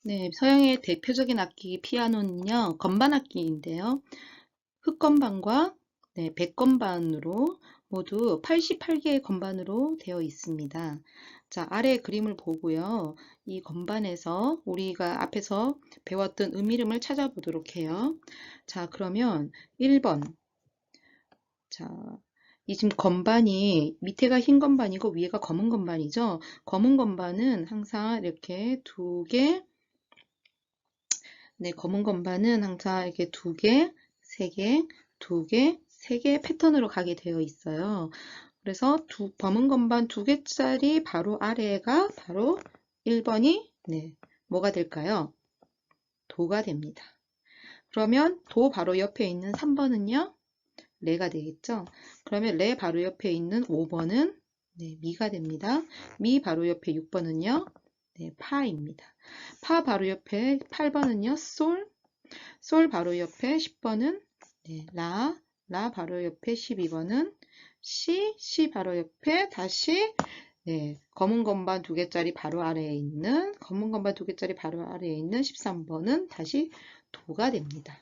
네, 서양의 대표적인 악기 피아노는요, 건반 악기인데요. 흑건반과 네, 백건반으로 모두 88개의 건반으로 되어 있습니다. 자, 아래 그림을 보고요. 이 건반에서 우리가 앞에서 배웠던 음이름을 찾아보도록 해요. 자, 그러면 1번. 자, 이 지금 건반이 밑에가 흰 건반이고 위에가 검은 건반이죠. 검은 건반은 항상 이렇게 두 개, 네, 검은 건반은 항상 이렇게 두 개, 세 개, 두 개, 세 개 패턴으로 가게 되어 있어요. 그래서 검은 건반 두 개짜리 바로 아래가 바로 1번이 네, 뭐가 될까요? 도가 됩니다. 그러면 도 바로 옆에 있는 3번은요? 레가 되겠죠? 그러면 레 바로 옆에 있는 5번은 네, 미가 됩니다. 미 바로 옆에 6번은요? 네, 파입니다. 파 바로 옆에 8번은요? 솔 바로 옆에 10번은 네, 라 바로 옆에 12번은 시 바로 옆에 다시 네, 검은 건반 두 개짜리 바로 아래에 있는 검은 건반 두 개짜리 바로 아래에 있는 13번은 다시 도가 됩니다.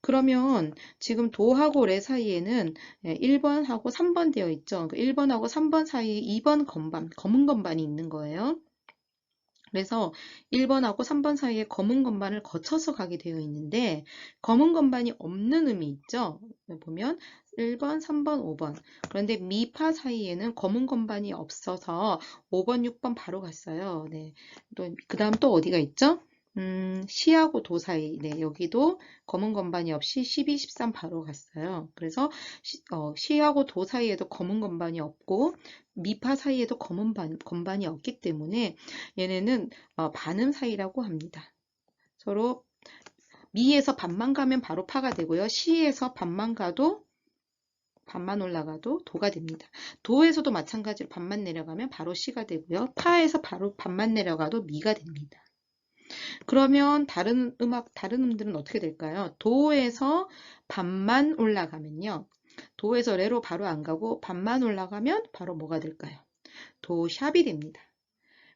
그러면 지금 도하고 레 사이에는 1번하고 3번 되어 있죠. 1번하고 3번 사이에 2번 건반, 검은 건반이 있는 거예요. 그래서 1번하고 3번 사이에 검은 건반을 거쳐서 가게 되어 있는데 검은 건반이 없는 음이 있죠. 보면 1번, 3번, 5번. 그런데 미파 사이에는 검은 건반이 없어서 5번, 6번 바로 갔어요. 네. 또 그다음 또 어디가 있죠? 시하고 도 사이. 네, 여기도 검은 건반이 없이 12, 13 바로 갔어요. 그래서 시하고 도 사이에도 검은 건반이 없고 미파 사이에도 검은 건반이 없기 때문에 얘네는 반음 사이라고 합니다. 서로 미에서 반만 가면 바로 파가 되고요. 시에서 반만 가도 반만 올라가도 도가 됩니다. 도에서도 마찬가지로 반만 내려가면 바로 시가 되고요. 파에서 바로 반만 내려가도 미가 됩니다. 그러면 다른 음들은 어떻게 될까요? 도에서 반만 올라가면요. 도에서 레로 바로 안 가고 반만 올라가면 바로 뭐가 될까요? 도샵이 됩니다.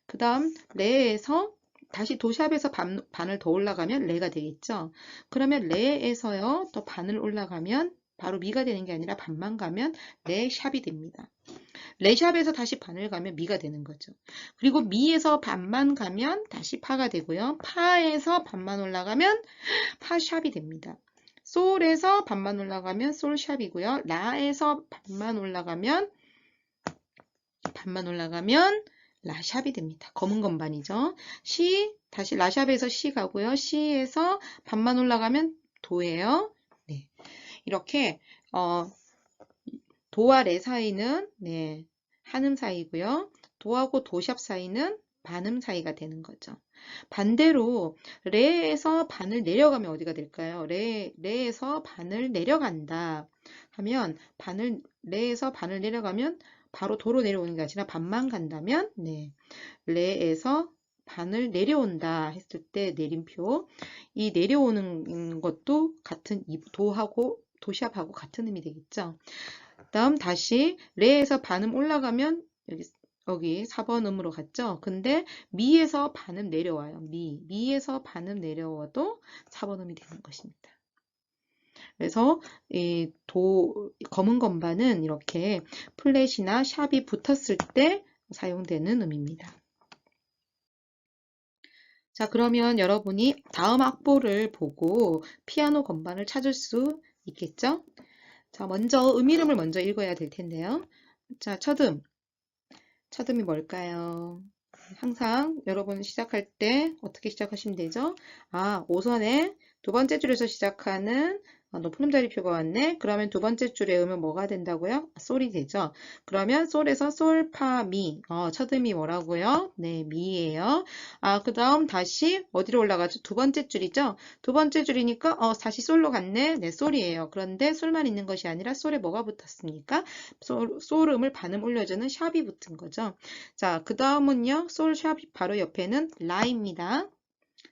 그 다음 레에서 다시 도샵에서 반을 더 올라가면 레가 되겠죠. 그러면 레에서요 또 반을 올라가면 바로 미가 되는 게 아니라 반만 가면 레샵이 됩니다. 레샵에서 다시 반을 가면 미가 되는 거죠. 그리고 미에서 반만 가면 다시 파가 되고요. 파에서 반만 올라가면 파샵이 됩니다. 솔에서 반만 올라가면 솔샵이고요. 라에서 반만 올라가면 라샵이 됩니다. 검은 건반이죠. 다시 라샵에서 시 가고요. 시에서 반만 올라가면 도예요. 네. 이렇게, 도와 레 사이는, 네, 한음 사이고요. 도하고 도샵 사이는 반음 사이가 되는 거죠. 반대로, 레에서 반을 내려가면 어디가 될까요? 레에서 반을 내려간다 하면, 레에서 반을 내려가면 바로 도로 내려오는 게 아니라 반만 간다면, 네, 레에서 반을 내려온다 했을 때 내림표. 이 내려오는 것도 같은 도하고 도샵하고 같은 의미 되겠죠. 다음 다시 레에서 반음 올라가면 여기 4번 음으로 갔죠. 근데 미에서 반음 내려와요. 미에서 반음 내려와도 4번 음이 되는 것입니다. 그래서 이 검은 건반은 이렇게 플랫이나 샵이 붙었을 때 사용되는 음입니다. 자, 그러면 여러분이 다음 악보를 보고 피아노 건반을 찾을 수 있겠죠? 자, 먼저 이름을 먼저 읽어야 될 텐데요. 자, 첫음이 뭘까요? 항상 여러분 시작할 때 어떻게 시작하시면 되죠? 아, 5선의 두 번째 줄에서 시작하는 높은 음자리표가 왔네. 그러면 두 번째 줄에 음은 뭐가 된다고요? 솔이 되죠. 그러면 솔에서 솔, 파, 미. 첫음이 뭐라고요? 네, 미예요. 아, 그 다음 다시 어디로 올라가죠? 두 번째 줄이죠. 두 번째 줄이니까 다시 솔로 갔네. 네, 솔이에요. 그런데 솔만 있는 것이 아니라 솔에 뭐가 붙었습니까? 솔음을 반음 올려주는 샵이 붙은 거죠. 자, 그 다음은요. 솔샵 바로 옆에는 라입니다.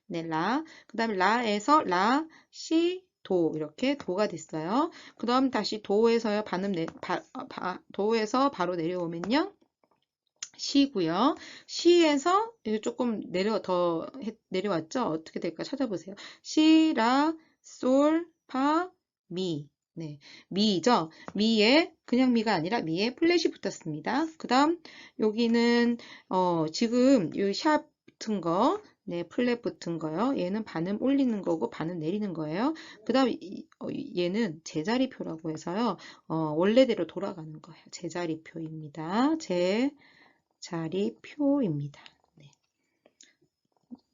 네, 라. 그 다음에 라에서 라, 시, 도 이렇게 도가 됐어요. 그 다음 다시 도에서요. 도에서 바로 내려오면요. 시고요. 시에서 조금 내려왔죠? 어떻게 될까 찾아보세요. 시, 라, 솔, 파, 미. 네, 미죠. 미에 그냥 미가 아니라 미에 플랫이 붙었습니다. 그 다음 여기는 지금 이샵 붙은 거, 네, 플랫 붙은 거요. 얘는 반음 올리는 거고 반음 내리는 거예요. 그 다음 얘는 제자리표라고 해서요. 원래대로 돌아가는 거예요. 제자리표입니다. 자리표입니다. 네.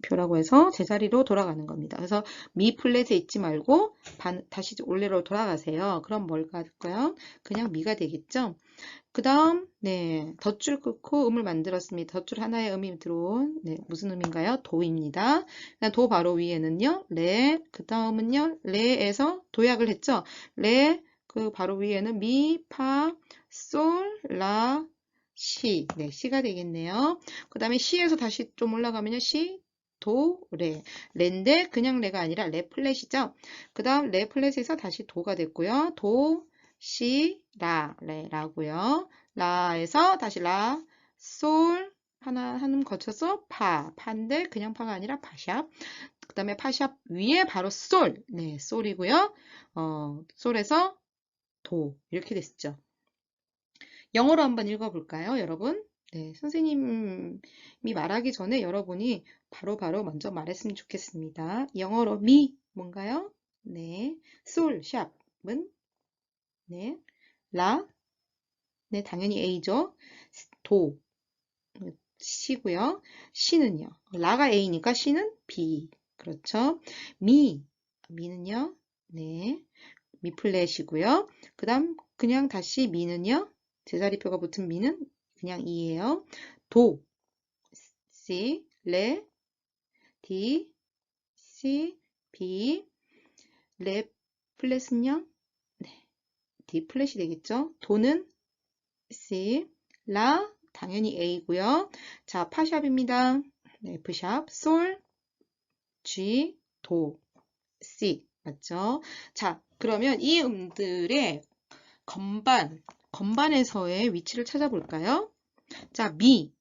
표라고 해서 제자리로 돌아가는 겁니다. 그래서 미 플랫에 있지 말고 다시 원래로 돌아가세요. 그럼 뭘까 할까요? 그냥 미가 되겠죠? 그 다음 네, 덧줄 끊고 음을 만들었습니다. 덧줄 하나에 음이 들어온 네, 무슨 음인가요? 도입니다. 도 바로 위에는요. 레, 그 다음은요. 레에서 도약을 했죠? 레, 그 바로 위에는 미, 파, 솔, 라, 시. 네, 시가 되겠네요. 그 다음에 시에서 다시 좀 올라가면요. 시, 도, 레. 레인데 그냥 레가 아니라 레 플랫이죠. 그 다음 레 플랫에서 다시 도가 됐고요. 도, 시, 라, 레라고요. 라에서 다시 라, 솔, 하나 한음 거쳐서 파인데 그냥 파가 아니라 파샵. 그 다음에 파샵 위에 바로 솔, 네, 솔이고요. 솔에서 도 이렇게 됐죠. 영어로 한번 읽어볼까요, 여러분? 네, 선생님이 말하기 전에 여러분이 바로 먼저 말했으면 좋겠습니다. 영어로 미 뭔가요? 네, 솔 샵은 네, 라, 네, 당연히 A죠. 도 C고요. C는요. 라가 A니까 C는 B. 그렇죠. 미는요. 네, 미 플랫이고요. 그 다음 그냥 다시 미는요. 제자리표가 붙은 미는 그냥 E예요. 도, C, 레, D, C, B, 레 플랫은요. 네, D 플랫이 되겠죠. 도는 C, 라 당연히 A고요. 자, 파샵입니다. 네, F샵, 솔, G, 도, C 맞죠? 자, 그러면 이 음들의 건반에서의 위치를 찾아볼까요? 자, 미.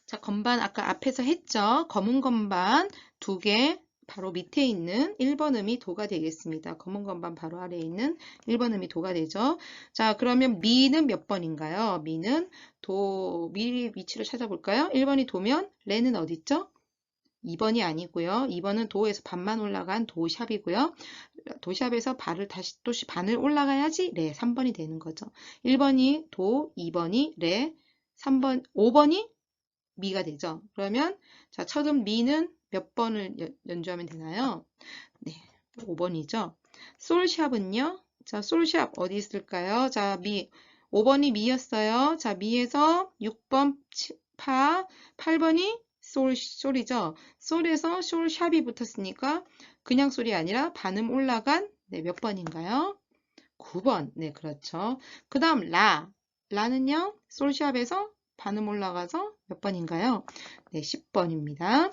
자, 건반 아까 앞에서 했죠? 검은 건반 두 개 바로 밑에 있는 1번 음이 도가 되겠습니다. 검은 건반 바로 아래에 있는 1번 음이 도가 되죠. 자, 그러면 미는 몇 번인가요? 미는 미 위치를 찾아볼까요? 1번이 도면 레는 어디 있죠? 2번이 아니고요. 2번은 도에서 반만 올라간 도샵이고요. 도샵에서 다시 또 반을 올라가야지 레 3번이 되는 거죠. 1번이 도, 2번이 레, 3번, 5번이 미가 되죠. 그러면 자, 첫음 미는 몇 번을 연주하면 되나요? 네, 5번이죠. 솔샵은요? 자, 솔샵 어디 있을까요? 자, 5번이 미였어요. 자, 미에서 6번 파, 8번이 솔이죠. 솔에서 솔샵이 붙었으니까 그냥 솔이 아니라 반음 올라간 네, 몇 번인가요? 9번. 네, 그렇죠. 그 다음 라는요. 솔샵에서 반음 올라가서 몇 번인가요? 네, 10번입니다.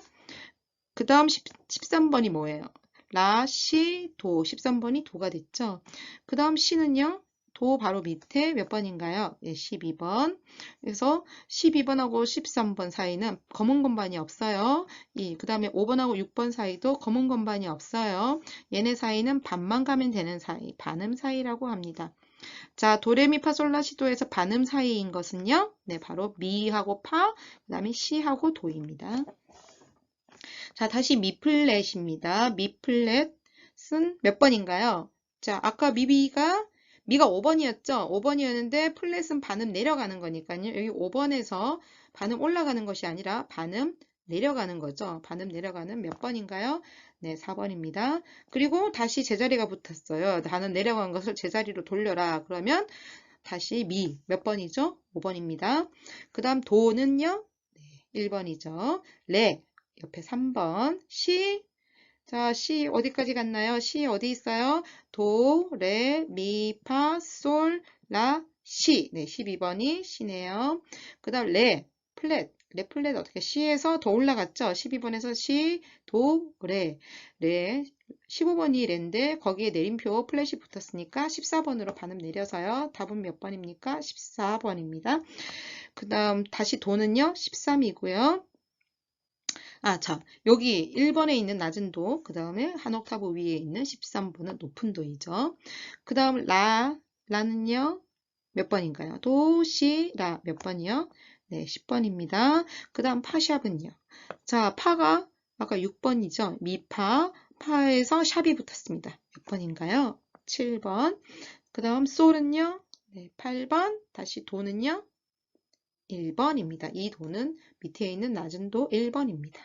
그 다음 13번이 뭐예요? 라, 시, 도. 13번이 도가 됐죠. 그 다음 시는요. 도 바로 밑에 몇 번인가요? 네, 12번. 그래서 12번하고 13번 사이는 검은 건반이 없어요. 그 다음에 5번하고 6번 사이도 검은 건반이 없어요. 얘네 사이는 반만 가면 되는 사이, 반음 사이라고 합니다. 자, 도레미파솔라시도에서 반음 사이인 것은요. 네, 바로 미하고 파, 그 다음에 시하고 도입니다. 자, 다시 미 플랫입니다. 미 플랫은 몇 번인가요? 자, 아까 미가 5번이었죠? 5번이었는데 플랫은 반음 내려가는 거니까요. 여기 5번에서 반음 올라가는 것이 아니라 반음 내려가는 거죠. 반음 내려가는 몇 번인가요? 네, 4번입니다. 그리고 다시 제자리가 붙었어요. 반음 내려간 것을 제자리로 돌려라. 그러면 다시 미 몇 번이죠? 5번입니다. 그 다음 도는요? 네, 1번이죠. 레 옆에 3번. 시. 자, 시 어디까지 갔나요? 시 어디 있어요? 도, 레, 미, 파, 솔, 라, 시. 네, 12번이 시네요. 그 다음 레 플랫 어떻게 시에서 더 올라갔죠? 12번에서 시, 도, 레 15번이 레인데 거기에 내림표 플랫이 붙었으니까 14번으로 반음 내려서요. 답은 몇 번입니까? 14번입니다. 그 다음 다시 도는요, 13이고요. 여기 1번에 있는 낮은 도, 그 다음에 한 옥타브 위에 있는 13번은 높은 도이죠. 그 다음 라는요, 몇 번인가요? 도, 시, 라 몇 번이요? 네, 10번입니다. 그 다음 파샵은요. 자, 파가 아까 6번이죠. 미파, 파에서 샵이 붙었습니다. 몇 번인가요? 7번. 그 다음 솔은요. 네, 8번. 다시 도는요. 1번입니다. 이 도는 밑에 있는 낮은 도 1번입니다.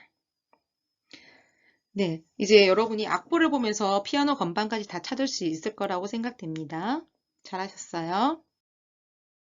네, 이제 여러분이 악보를 보면서 피아노 건반까지 다 찾을 수 있을 거라고 생각됩니다. 잘하셨어요.